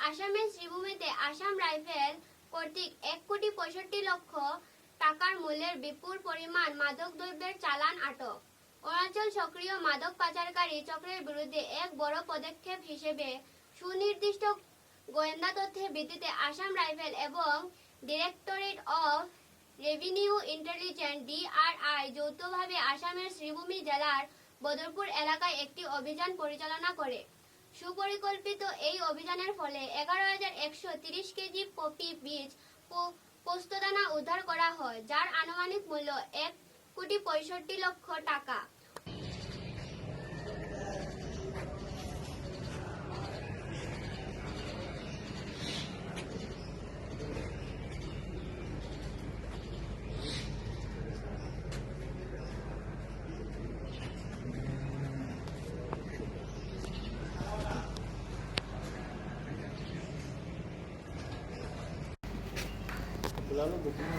আসামের শ্রীভূমিতে আসাম রাইফেল কর্তৃক 1,65,00,000 টাকার মূল্যের বিপুল পরিমাণ মাদক দ্রব্যের চালান আটক। অরুণাচল সক্রিয় মাদক পাচারকারী চক্রের বিরুদ্ধে এক বড় পদক্ষেপ হিসেবে সুনির্দিষ্ট গোয়েন্দা তথ্যের ভিত্তিতে আসাম রাইফেল এবং directorate of revenue intelligence DRI যৌথভাবে আসামের শ্রীভূমি জেলার বদরপুর এলাকায় একটি অভিযান পরিচালনা করে। সুপরিকল্পিত এই অভিযানের ফলে 11,130 কেজি পপি বীজ পোস্তদানা উদ্ধার করা হয়, যার আনুমানিক মূল্য 1,65,00,000 টাকা। Lalu bukunya